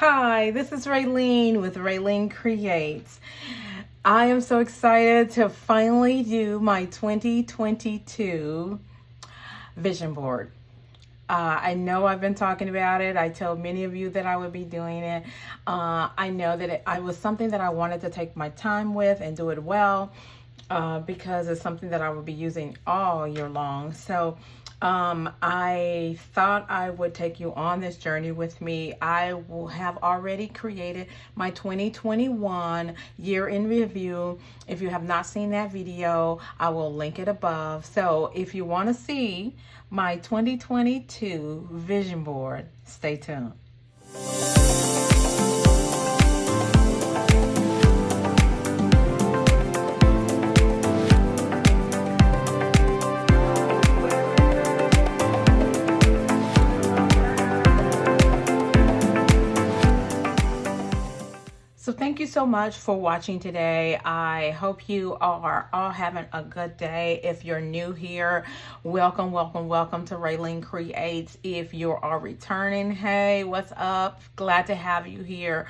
Hi, this is Ralene with RaleneCreates. I am so excited to finally do my 2022 vision board. I know I've been talking about it. I told many of you that I would be doing it. I know that it was something that I wanted to take my time with and do it well because it's something that I will be using all year long. So I thought I would take you on this journey with me. I will have already created my 2021 year in review. If you have not seen that video, I will link it above. So if you want to see my 2022 vision board, stay tuned. So thank you so much for watching today. I hope you are all having a good day. If you're new here, welcome to RaleneCreates. If you are returning, hey, what's up? Glad to have you here.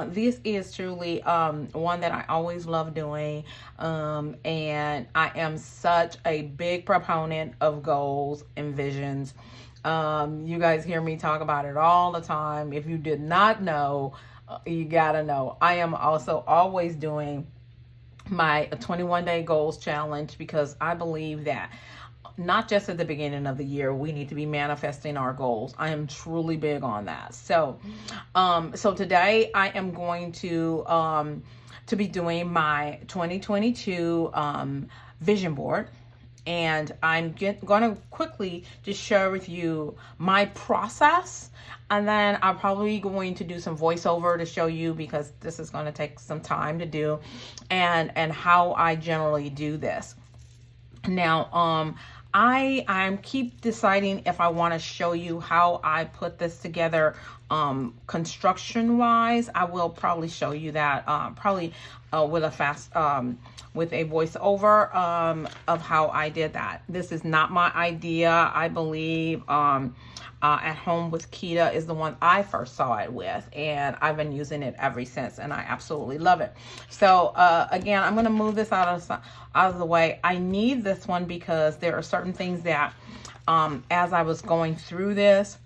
This is truly one that I always love doing, and I am such a big proponent of goals and visions. You guys hear me talk about it all the time. If you did not know, you gotta know. I am also always doing my 21-day goals challenge because I believe that not just at the beginning of the year, we need to be manifesting our goals. I am truly big on that. So today I am going to be doing my 2022 vision board. And I'm going to quickly just share with you my process. And then I'm probably going to do some voiceover to show you, because this is going to take some time to do, and how I generally do this. Now, I keep deciding if I want to show you how I put this together construction wise. I will probably show you that with a voiceover of how I did that. This is not my idea. I believe At Home with Kita is the one I first saw it with, and I've been using it ever since, and I absolutely love it. So again, I'm going to move this out of the way. I need this one because there are certain things that as I was going through this,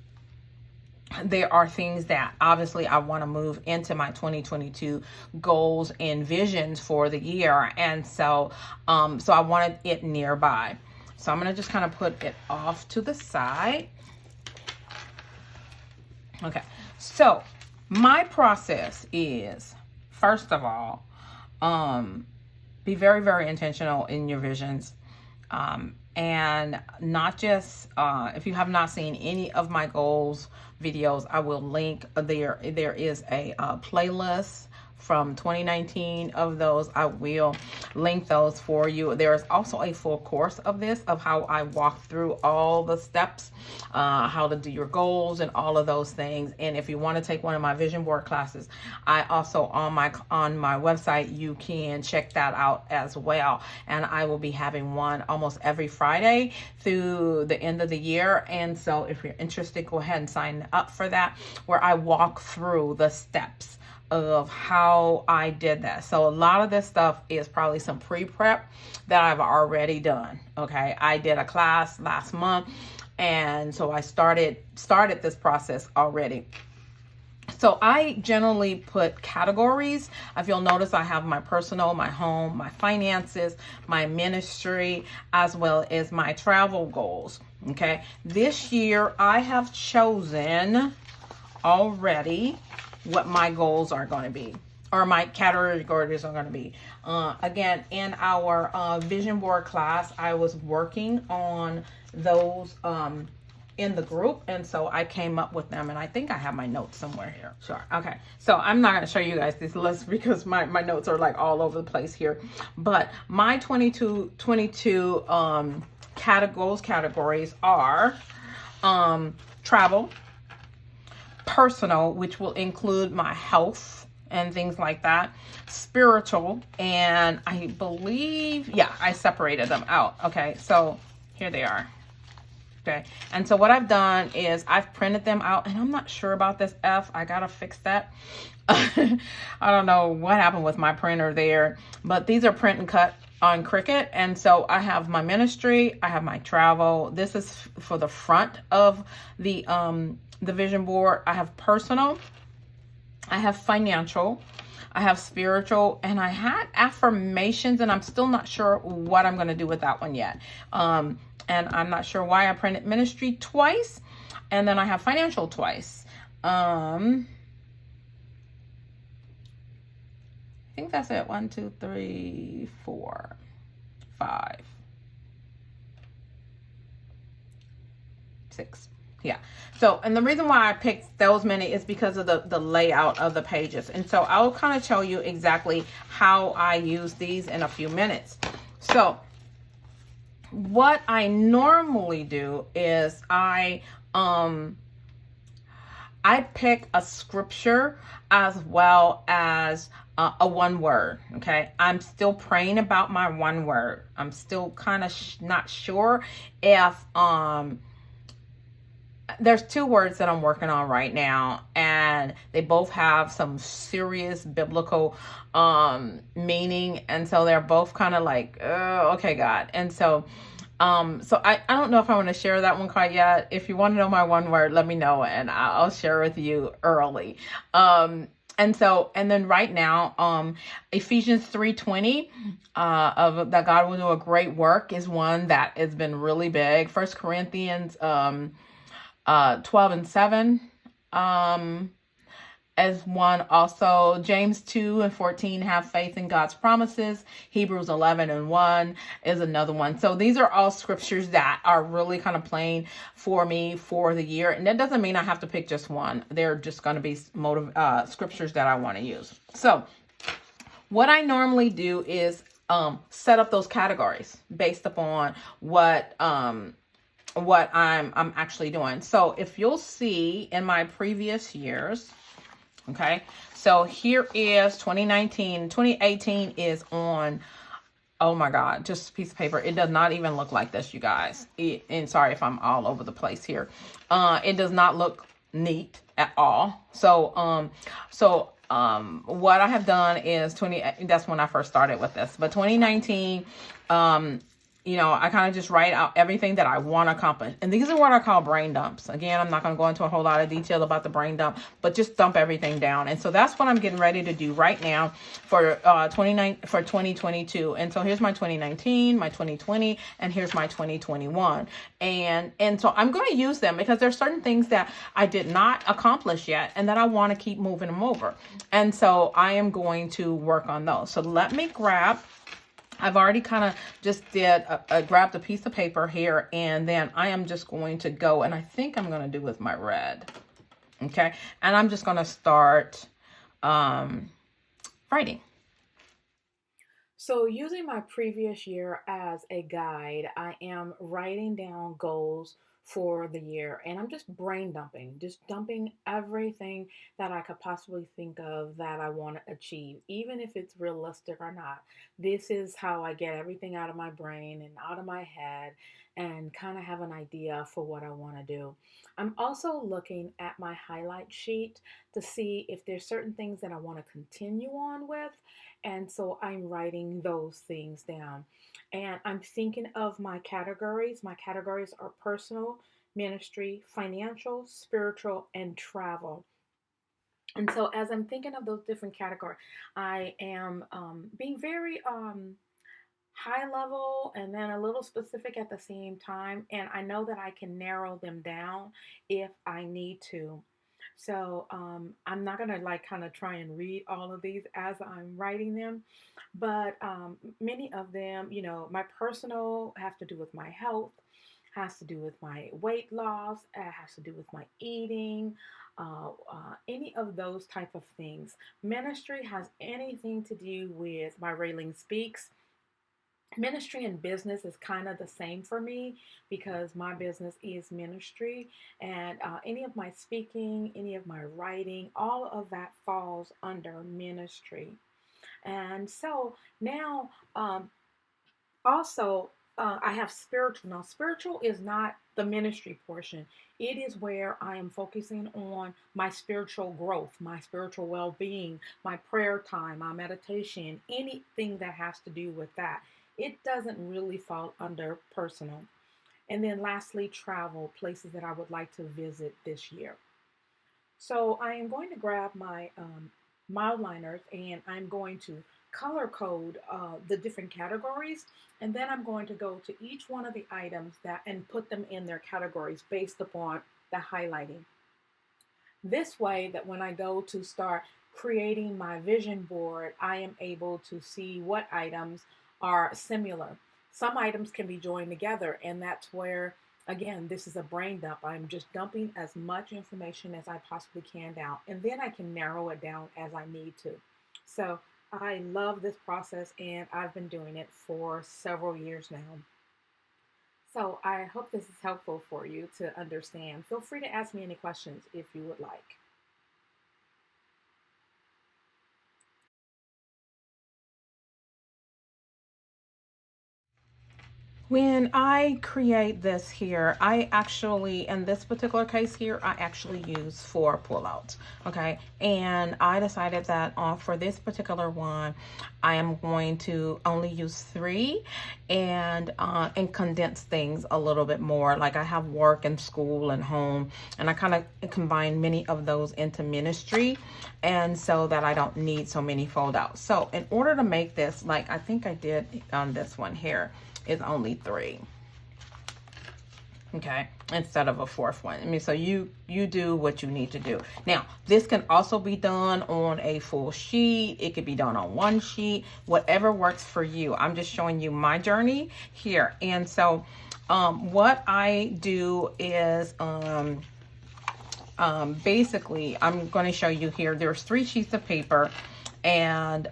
there are things that obviously I want to move into my 2022 goals and visions for the year. And so I wanted it nearby. So I'm going to just kind of put it off to the side. Okay. So my process is, first of all, be very, very intentional in your visions. And not just, if you have not seen any of my goals videos, I will link there. There is a playlist from 2019 of those. I will link those for you. There is also a full course of this, of how I walk through all the steps, how to do your goals and all of those things. And if you want to take one of my vision board classes, I also on my website, you can check that out as well. And I will be having one almost every Friday through the end of the year. And so if you're interested, go ahead and sign up for that, where I walk through the steps of how I did that. So a lot of this stuff is probably some pre-prep that I've already done. Okay, I did a class last month, and so I started this process already. So I generally put categories. If you'll notice, I have my personal, my home, my finances, my ministry, as well as my travel goals. Okay, this year I have chosen already what my goals are going to be, or my categories are going to be. Again, in our vision board class, I was working on those in the group, and so I came up with them, and I think I have my notes somewhere here. Sure. Okay, so I'm not going to show you guys this list because my notes are like all over the place here, but my 2022 goals categories are travel, personal, which will include my health and things like that, spiritual, and I believe, yeah, I separated them out. Okay, so here they are. Okay, and so what I've done is I've printed them out, and I'm not sure about this F. I gotta fix that. I don't know what happened with my printer there, but these are print and cut on Cricut. And so I have my ministry, I have my travel. This is for the front of the vision board. I have personal, I have financial, I have spiritual, and I had affirmations, and I'm still not sure what I'm going to do with that one yet. And I'm not sure why I printed ministry twice, and then I have financial twice. I think that's it. 1, 2, 3, 4, 5, 6. Yeah. So, and the reason why I picked those many is because of the layout of the pages. And so I'll kind of show you exactly how I use these in a few minutes. So what I normally do is I pick a scripture as well as a one word. Okay. I'm still praying about my one word. I'm still kind of not sure if, there's 2 words that I'm working on right now, and they both have some serious biblical meaning, and so they're both kind of like, okay, God. And so I don't know if I want to share that one quite yet. If you want to know my one word, let me know, and I'll share with you early. And then right now, Ephesians 3:20, of that God will do a great work is one that has been really big. 1 Corinthians 12:7 as one also. James 2:14, have faith in God's promises. Hebrews 11:1 is another one. So these are all scriptures that are really kind of playing for me for the year. And that doesn't mean I have to pick just one. They're just going to be scriptures that I want to use. So what I normally do is set up those categories based upon what I'm actually doing. So if you'll see in my previous years, okay, so here is 2019, 2018 is on, oh my God, just a piece of paper. It does not even look like this, you guys. And sorry if I'm all over the place here. It does not look neat at all. So, what I have done is that's when I first started with this, but 2019, I kind of just write out everything that I want to accomplish. And these are what I call brain dumps. Again, I'm not going to go into a whole lot of detail about the brain dump, but just dump everything down. And so that's what I'm getting ready to do right now for 2022. And so here's my 2019, my 2020, and here's my 2021. And so I'm going to use them because there's certain things that I did not accomplish yet and that I want to keep moving them over. And so I am going to work on those. So let me I've already kind of just grabbed a piece of paper here, and then I am just going to go, and I think I'm going to do with my red. Okay. And I'm just going to start writing. So using my previous year as a guide, I am writing down goals for the year, and I'm just brain dumping, just dumping everything that I could possibly think of that I want to achieve, even if it's realistic or not. This is how I get everything out of my brain and out of my head and kind of have an idea for what I want to do. I'm also looking at my highlight sheet to see if there's certain things that I want to continue on with. And so I'm writing those things down. And I'm thinking of my categories. My categories are personal, ministry, financial, spiritual, and travel. And so as I'm thinking of those different categories, I am being very high level and then a little specific at the same time. And I know that I can narrow them down if I need to. So I'm not going to kind of try and read all of these as I'm writing them, but many of them, my personal have to do with my health, has to do with my weight loss, has to do with my eating, any of those type of things. Ministry has anything to do with my Ralene Speaks. Ministry and business is kind of the same for me because my business is ministry, and any of my speaking, any of my writing, all of that falls under ministry. And so now also I have spiritual. Now, spiritual is not the ministry portion. It is where I am focusing on my spiritual growth, my spiritual well being, my prayer time, my meditation, anything that has to do with that. It doesn't really fall under personal. And then, lastly, travel, places that I would like to visit this year. So I am going to grab my mild liners and I'm going to color code the different categories, and then I'm going to go to each one of the items that and put them in their categories based upon the highlighting. This way that when I go to start creating my vision board, I am able to see what items are similar. Some items can be joined together, and that's where, again, this is a brain dump. I'm just dumping as much information as I possibly can down, and then I can narrow it down as I need to. So I love this process, and I've been doing it for several years now. So I hope this is helpful for you to understand. Feel free to ask me any questions if you would like. When I create this here, I actually, in this particular case here, I actually use 4 pullouts, okay? And I decided that for this particular one, I am going to only use 3 and condense things a little bit more. Like I have work and school and home, and I kind of combine many of those into ministry, and so that I don't need so many fold outs. So in order to make this, like I think I did on this one here, is only 3, okay, instead of a 4th one. I mean, so you do what you need to do. Now this can also be done on a full sheet. It could be done on 1 sheet, whatever works for you. I'm just showing you my journey here. And so what I do is basically I'm going to show you here. There's 3 sheets of paper, and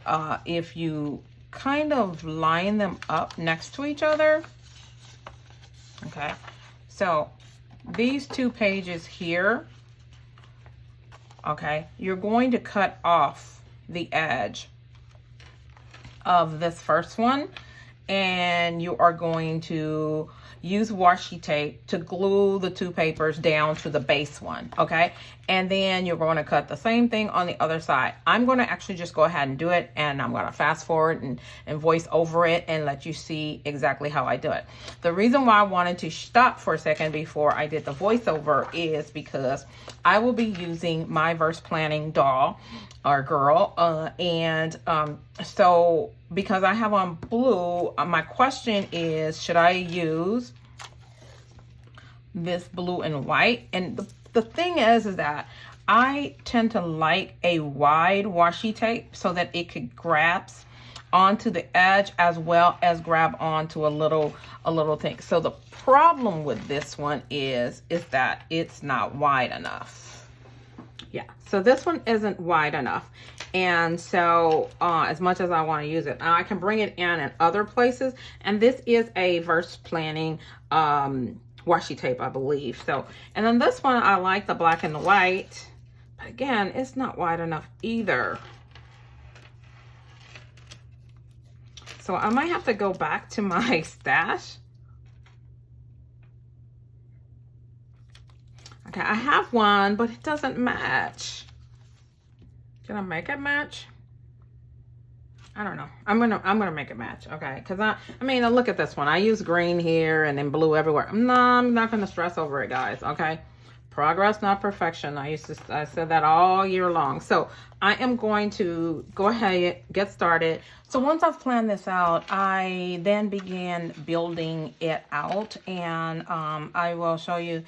if you kind of line them up next to each other, okay, so these 2 pages here, okay, you're going to cut off the edge of this first one, and you are going to use washi tape to glue the 2 papers down to the base one, okay? And then you're going to cut the same thing on the other side. I'm going to actually just go ahead and do it, and I'm going to fast forward and voice over it and let you see exactly how I do it. The reason why I wanted to stop for a second before I did the voiceover is because I will be using my verse planning doll or girl, so because I have on blue, my question is, should I use this blue and white? And the thing is that I tend to like a wide washi tape so that it could grasp onto the edge as well as grab onto a little thing. So the problem with this one is that it's not wide enough. Yeah, so this one isn't wide enough, and so as much as I want to use it, now I can bring it in other places. And this is a verse planning washi tape, I believe. So, and then this one, I like the black and the white, but again, it's not wide enough either. So I might have to go back to my stash. Okay, I have one, but it doesn't match. Can I make it match? I don't know. I'm gonna make it match, okay? Because I mean, look at this one. I use green here and then blue everywhere. I'm not gonna stress over it, guys. Okay, progress, not perfection. I said that all year long. So I am going to go ahead, get started. So once I've planned this out, I then began building it out, and I will show you,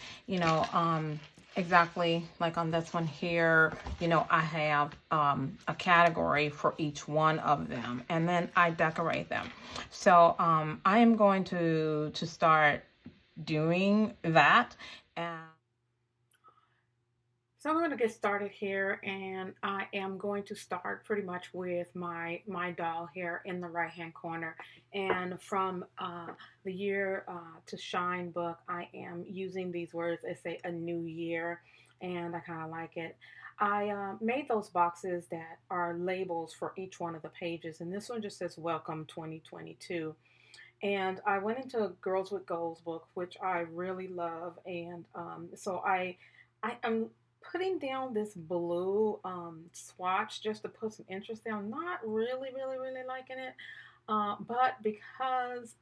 exactly like on this one here, I have a category for each one of them, and then I decorate them. So I am going to start doing that. And so I'm going to get started here, and I am going to start pretty much with my doll here in the right hand corner. And from the Year to Shine book, I am using these words as say a new year, and I kind of like it. I made those boxes that are labels for each one of the pages, and this one just says Welcome 2022. And I went into Girls with Goals book, which I really love. And so I am putting down this blue swatch just to put some interest down. Not really, really, really liking it. But because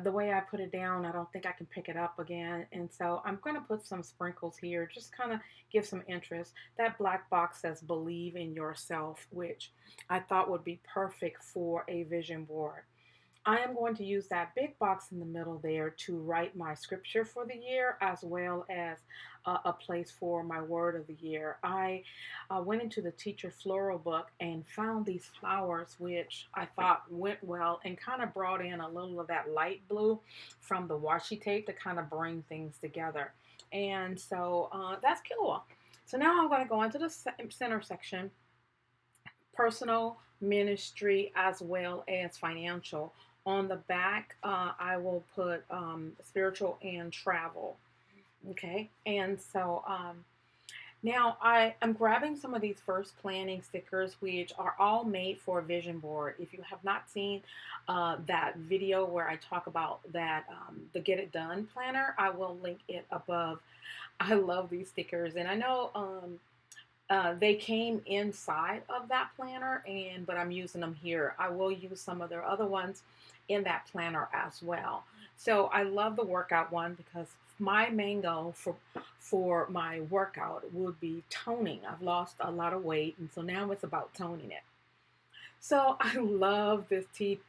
the way I put it down, I don't think I can pick it up again. And so I'm going to put some sprinkles here, just kind of give some interest. That black box says believe in yourself, which I thought would be perfect for a vision board. I am going to use that big box in the middle there to write my scripture for the year, as well as a place for my word of the year. I went into the teacher floral book and found these flowers, which I thought went well and kind of brought in a little of that light blue from the washi tape to kind of bring things together. And so that's cool. So now I'm going to go into the center section, personal, ministry, as well as financial. On the back, I will put spiritual and travel. Okay, and so now I'm grabbing some of these first planning stickers, which are all made for a vision board. If you have not seen that video where I talk about that, the Get It Done planner, I will link it above. I love these stickers, and I know they came inside of that planner, but I'm using them here. I will use some of their other ones in that planner as well. So I love the workout one because my main goal for my workout would be toning. I've lost a lot of weight, and so now it's about toning it. So I love this tea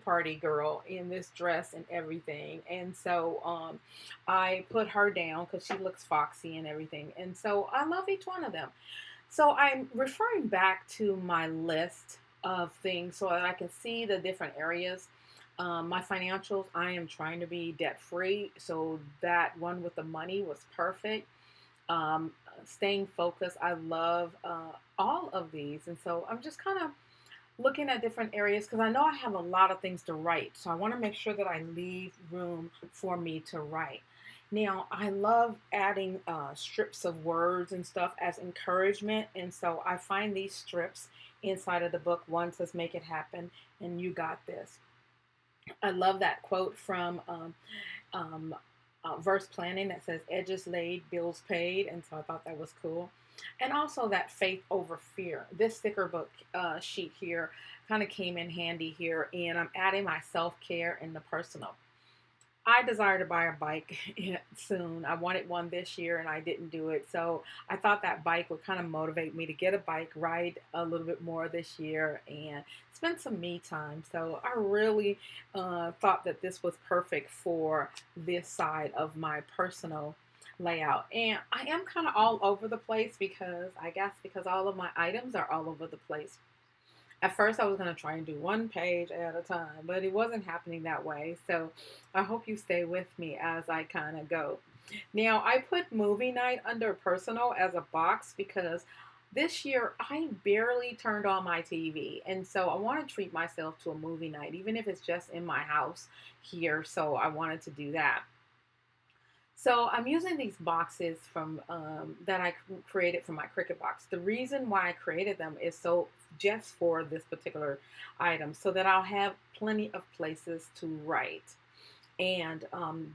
party girl in this dress and everything. And so I put her down because she looks foxy and everything. And so I love each one of them. So I'm referring back to my list of things so that I can see the different areas. My financials, I am trying to be debt free. So that one with the money was perfect. Staying focused, I love all of these. And so I'm just kind of looking at different areas because I know I have a lot of things to write. So I want to make sure that I leave room for me to write. Now, I love adding strips of words and stuff as encouragement. And so I find these strips inside of the book. One says, make it happen, and you got this. I love that quote from verse planning that says, edges laid, bills paid. And so I thought that was cool. And also that faith over fear. This sticker book sheet here kind of came in handy here. And I'm adding my self-care and the personal. I desire to buy a bike soon. I wanted one this year and I didn't do it. So I thought that bike would kind of motivate me to get a bike, ride a little bit more this year, and spend some me time. So I really thought that this was perfect for this side of my personal layout. And I am kind of all over the place because all of my items are all over the place. At first, I was going to try and do one page at a time, but it wasn't happening that way. So I hope you stay with me as I kind of go. Now, I put movie night under personal as a box because this year I barely turned on my TV. And so I want to treat myself to a movie night, even if it's just in my house here. So I wanted to do that. So I'm using these boxes from that I created from my Cricut box. The reason why I created them is so just for this particular item, so that I'll have plenty of places to write. And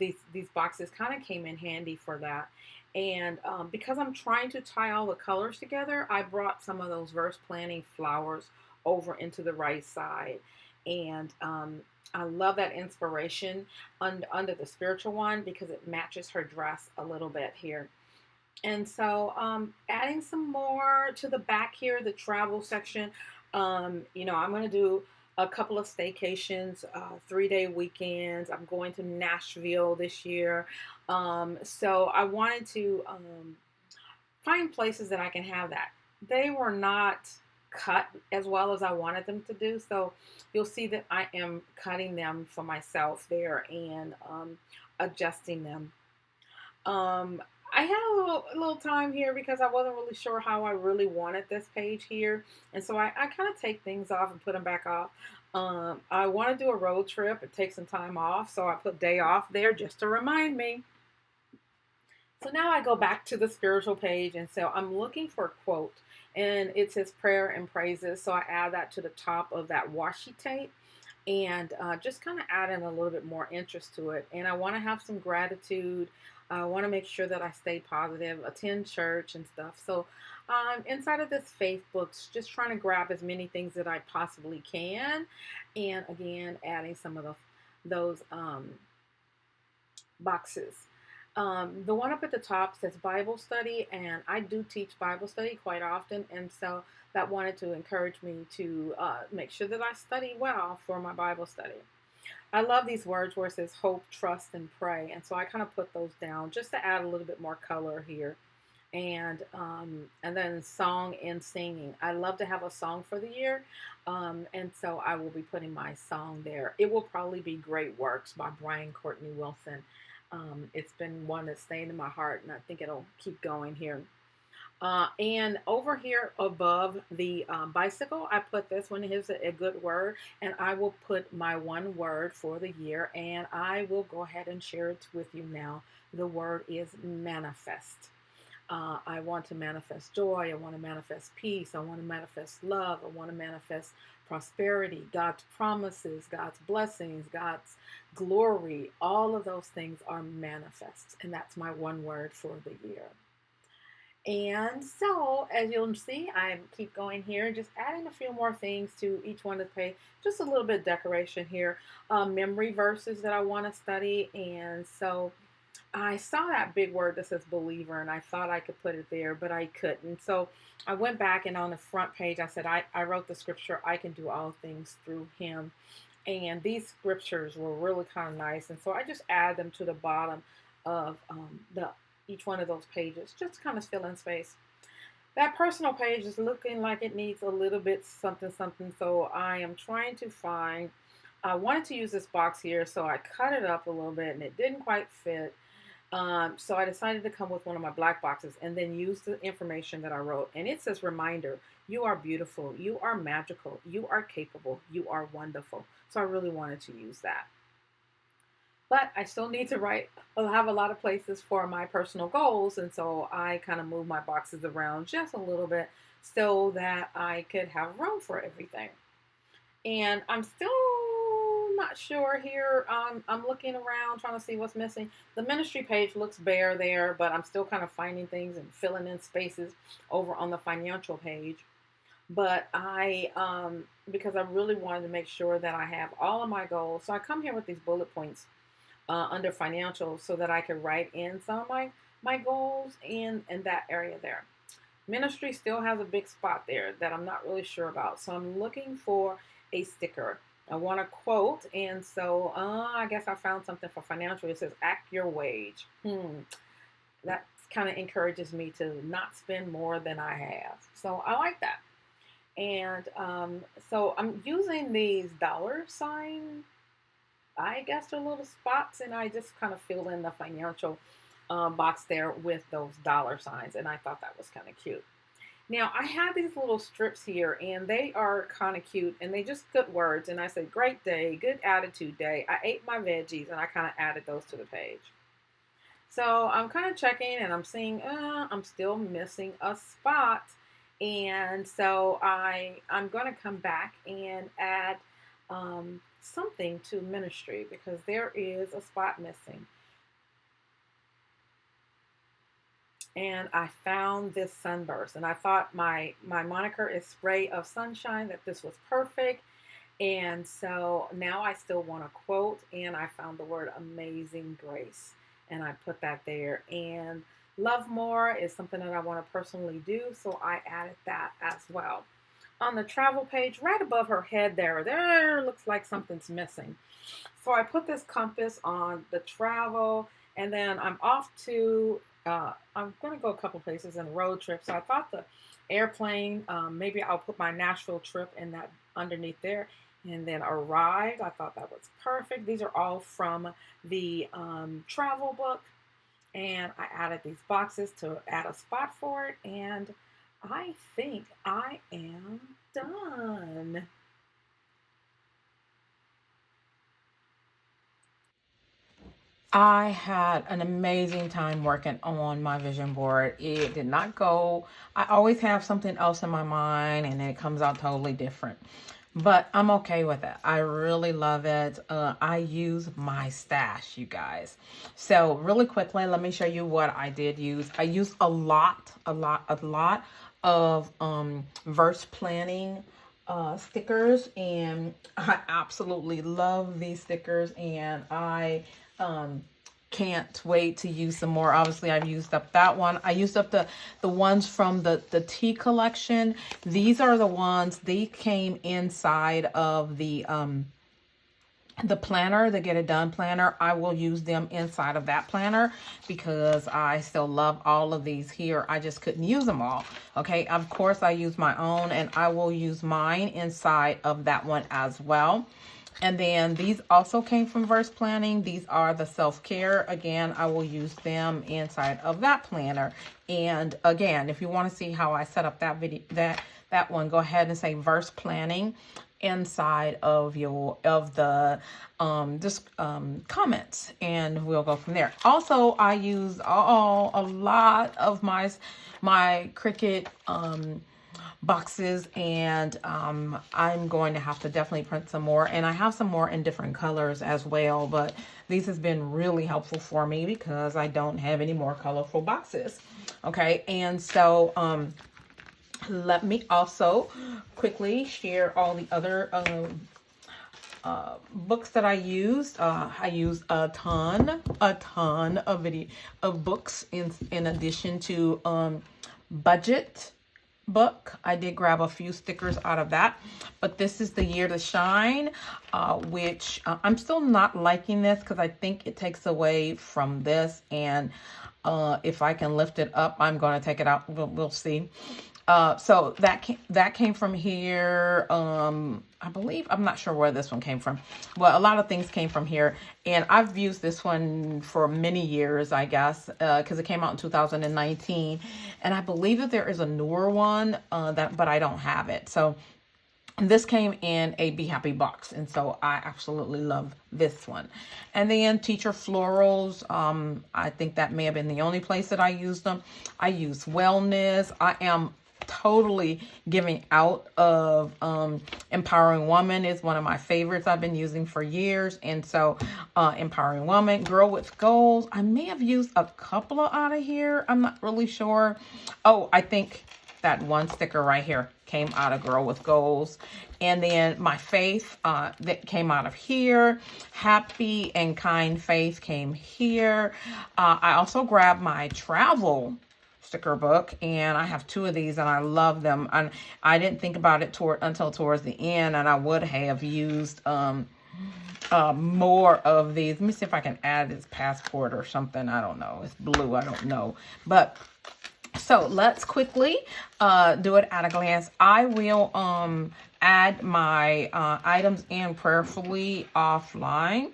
these boxes kind of came in handy for that. And because I'm trying to tie all the colors together, I brought some of those verse planning flowers over into the right side. And I love that inspiration under the spiritual one because it matches her dress a little bit here. And so adding some more to the back here, the travel section. I'm going to do a couple of staycations, 3-day weekends. I'm going to Nashville this year. So I wanted to find places that I can have that. They were not cut as well as I wanted them to do. So you'll see that I am cutting them for myself there and adjusting them. I had a little time here because I wasn't really sure how I really wanted this page here. And so I kind of take things off and put them back off. I want to do a road trip and take some time off. So I put day off there just to remind me. So now I go back to the spiritual page. And so I'm looking for a quote. And it says prayer and praises. So I add that to the top of that washi tape. and just kind of adding a little bit more interest to it. And I want to have some gratitude. I want to make sure that I stay positive, attend church and stuff. So inside of this faith books, just trying to grab as many things that I possibly can, and again, adding some of those boxes. The one up at the top says Bible study, and I do teach Bible study quite often, and so that wanted to encourage me to make sure that I study well for my Bible study. I love these words where it says hope, trust, and pray, and so I kind of put those down just to add a little bit more color here. And then song and singing. I love to have a song for the year, and so I will be putting my song there. It will probably be Great Works by Brian Courtney Wilson. It's been one that's staying in my heart, and I think it'll keep going here. And over here above the bicycle, I put this one. Here's a good word, and I will put my one word for the year, and I will go ahead and share it with you now. The word is manifest. I want to manifest joy. I want to manifest peace. I want to manifest love. I want to manifest prosperity, God's promises, God's blessings, God's glory. All of those things are manifest. And that's my one word for the year. And so, as you'll see, I keep going here, just adding a few more things to each one of the page. Just a little bit of decoration here. Memory verses that I want to study. And so I saw that big word that says believer, and I thought I could put it there, but I couldn't. So I went back, and on the front page, I said, I wrote the scripture, I can do all things through him. And these scriptures were really kind of nice. And so I just add them to the bottom of each one of those pages, just to kind of fill in space. That personal page is looking like it needs a little bit something. So I am trying to find, I wanted to use this box here, so I cut it up a little bit, and it didn't quite fit. So I decided to come with one of my black boxes and then use the information that I wrote. And it says, reminder, you are beautiful, you are magical, you are capable, you are wonderful. So I really wanted to use that. But I still need to have a lot of places for my personal goals. And so I kind of moved my boxes around just a little bit so that I could have room for everything. And I'm still not sure here. I'm looking around trying to see what's missing. The ministry page looks bare there, but I'm still kind of finding things and filling in spaces over on the financial page. But because I really wanted to make sure that I have all of my goals. So I come here with these bullet points under financial so that I can write in some of my goals in that area there. Ministry still has a big spot there that I'm not really sure about. So I'm looking for a sticker. I want a quote, and so I guess I found something for financial. It says, act your wage. That kind of encourages me to not spend more than I have. So I like that. And so I'm using these dollar sign, I guess they're little spots, and I just kind of fill in the financial box there with those dollar signs, and I thought that was kind of cute. Now, I have these little strips here, and they are kind of cute, and they just good words. And I said, great day, good attitude day. I ate my veggies, and I kind of added those to the page. So I'm kind of checking, and I'm seeing I'm still missing a spot. And so I'm going to come back and add something to ministry because there is a spot missing. And I found this sunburst, and I thought my moniker is Spray of Sunshine, that this was perfect. And so now I still want a quote, and I found the word amazing grace, and I put that there. And love more is something that I want to personally do, so I added that as well. On the travel page, right above her head there looks like something's missing. So I put this compass on the travel, and then I'm off to I'm going to go a couple places in a road trip. So I thought the airplane, maybe I'll put my Nashville trip in that underneath there. And then arrived. I thought that was perfect. These are all from the travel book. And I added these boxes to add a spot for it. And I think I am done. I had an amazing time working on my vision board. It did not go, I always have something else in my mind and then it comes out totally different. but I'm okay with it. I really love it. I use my stash, you guys. So really quickly, let me show you what I did use. I used a lot of verse planning stickers, and I absolutely love these stickers, and I can't wait to use some more. Obviously, I've used up that one. I used up the ones from the tea collection. These are the ones, they came inside of the planner, the Get It Done planner. I will use them inside of that planner because I still love all of these here. I just couldn't use them all. Okay, of course I use my own, and I will use mine inside of that one as well. And then these also came from Verse Planning. These are the self-care. Again, I will use them inside of that planner. And again, if you want to see how I set up that video, that one, go ahead and say Verse Planning inside of the comments, and we'll go from there. Also, I use a lot of my Cricut boxes, and I'm going to have to definitely print some more, and I have some more in different colors as well, but these has been really helpful for me because I don't have any more colorful boxes. Okay, and so let me also quickly share all the other books that I used. I used a ton of books in addition to budget book. I did grab a few stickers out of that, but this is The Year to Shine, which I'm still not liking this because I think it takes away from this, and if I can lift it up, I'm going to take it out. We'll see. So that came from here. I believe, I'm not sure where this one came from. Well, a lot of things came from here, and I've used this one for many years, I guess, because it came out in 2019, and I believe that there is a newer one but I don't have it. So this came in a Be Happy box, and so I absolutely love this one. And then Teacher Florals, I think that may have been the only place that I used them. I use Wellness. I am totally giving out of Empowering Woman is one of my favorites I've been using for years. And so Empowering Woman, Girl with Goals, I may have used a couple of out of here. I'm not really sure. Oh, I think that one sticker right here came out of Girl with Goals. And then My Faith, that came out of here. Happy and Kind Faith came here. I also grabbed my travel sticker book, and I have two of these, and I love them. And I didn't think about it until towards the end, and I would have used more of these. Let me see if I can add his passport or something. I don't know. It's blue. I don't know. But so let's quickly do it at a glance. I will add my items in prayerfully offline.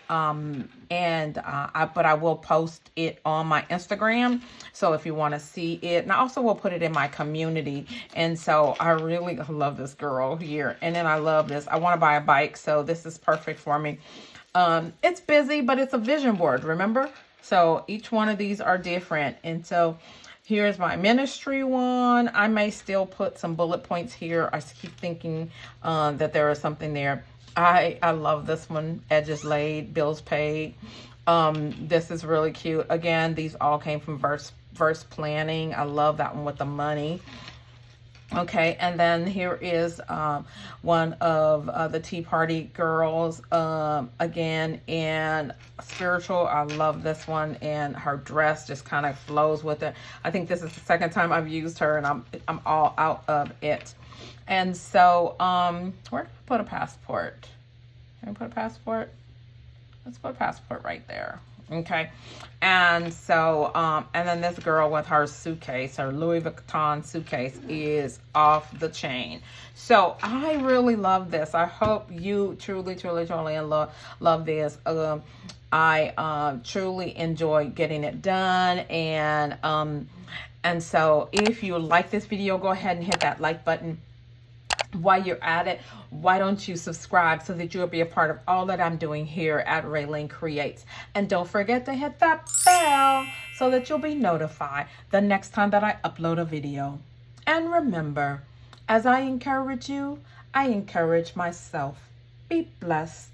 But I will post it on my Instagram. So if you want to see it, and I also will put it in my community. And so I really love this girl here. And then I love this. I want to buy a bike. So this is perfect for me. It's busy, but it's a vision board, remember? So each one of these are different. And so here's my ministry one. I may still put some bullet points here. I keep thinking that there is something there. I love this one. Edges laid, bills paid. This is really cute. Again, these all came from Verse Planning. I love that one with the money. Okay, and then here is one of the Tea Party girls, again, in spiritual. I love this one, and her dress just kind of flows with it. I think this is the second time I've used her, and I'm all out of it. And so, where did I put a passport? Can I put a passport? Let's put a passport right there. Okay. And so, and then this girl with her suitcase, her Louis Vuitton suitcase, is off the chain. So I really love this. I hope you truly love this. I truly enjoy getting it done. And so if you like this video, go ahead and hit that like button. While you're at it, why don't you subscribe so that you'll be a part of all that I'm doing here at RaleneCreates. And don't forget to hit that bell so that you'll be notified the next time that I upload a video. And remember, as I encourage you, I encourage myself. Be blessed.